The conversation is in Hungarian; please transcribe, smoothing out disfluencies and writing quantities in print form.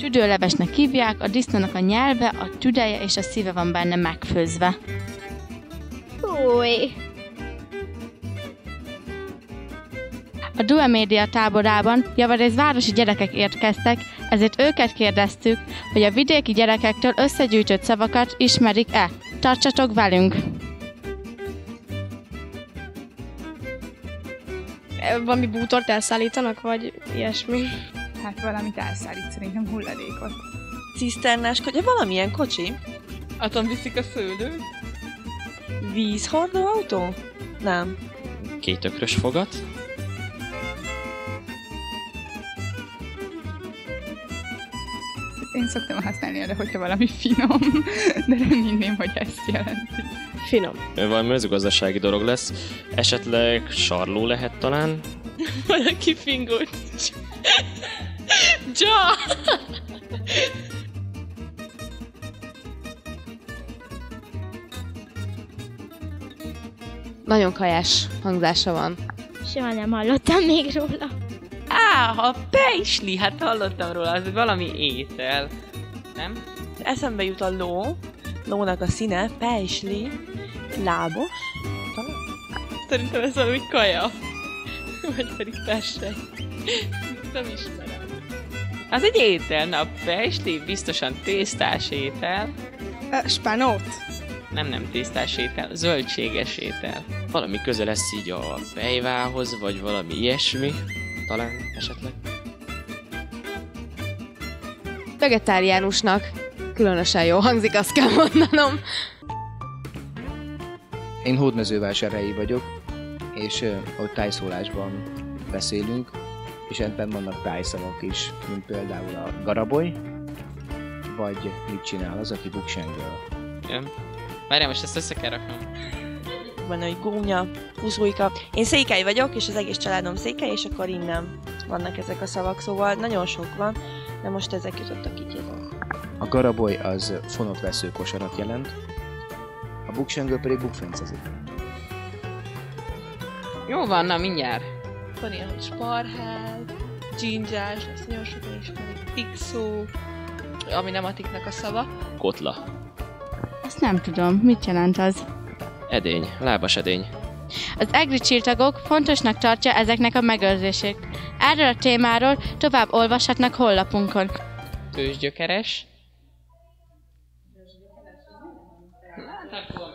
Tüdőlevesnek hívják, a disznónak a nyelve, a tüdeje és a szíve van benne megfőzve. Új. A Due Media táborában javarészt városi gyerekek érkeztek, ezért őket kérdeztük, hogy a vidéki gyerekektől összegyűjtött szavakat ismerik-e. Tartsatok velünk! Valami bútort elszállítanak, vagy ilyesmi? Hát valamit elszállít, szerintem hulladékot. Ciszternás kocsi, valamilyen kocsi? Aton viszik a szőlőt? Vízhordó autó? Nem. Kétökrös fogat? Én szoktam használni erre, hogyha valami finom, de nem hinném, hogy ezt jelenti. Finom. Valami mezőgazdasági dolog lesz. Esetleg sarló lehet talán? Valaki fingolt. Ja! Nagyon kajás hangzása van. Soha nem hallottam még róla. A pejsli, hát hallottam róla, az valami étel. Nem? Eszembe jut a ló. Lónak a színe, pejsli, lábos. Talán? Szerintem ez valami kaja. Vagy pedig persely. Nem ismerem. Az egy étel, na a pejsli biztosan tésztás étel. Spanót. Nem tésztás étel, zöldséges étel. Valami köze lesz így a pejvához, vagy valami ilyesmi. Talán esetleg. Vegetáriánusnak különösen jó hangzik, azt kell mondanom. Én hódmezővásárhelyi vagyok, és ott tájszólásban beszélünk, és ebben vannak tájszavak is, mint például a garaboly, vagy mit csinál az, aki buksengöl. Igen. Várjál, most ezt össze kell raknom. Van, hogy gónya, húzóika. Én székely vagyok, és az egész családom székely, és akkor innen vannak ezek a szavak, szóval nagyon sok van, de most ezek jutottak így ide. A garaboly az fonott veszőkosarat jelent, a buksengöl pedig bukfencezik. Jó van, na mindjárt. Van ilyen, hogy sparhál, dzsindzsás, ezt nagyon sokan ismerik, tikszó, ami nem a tiknak a szava. Kotla. Azt nem tudom, mit jelent az? Edény, lábas edény. Az egri csillagok fontosnak tartja ezeknek a megőrzését. Erről a témáról tovább olvashatnak honlapunkon. Tőzsgyökeres. Hát akkor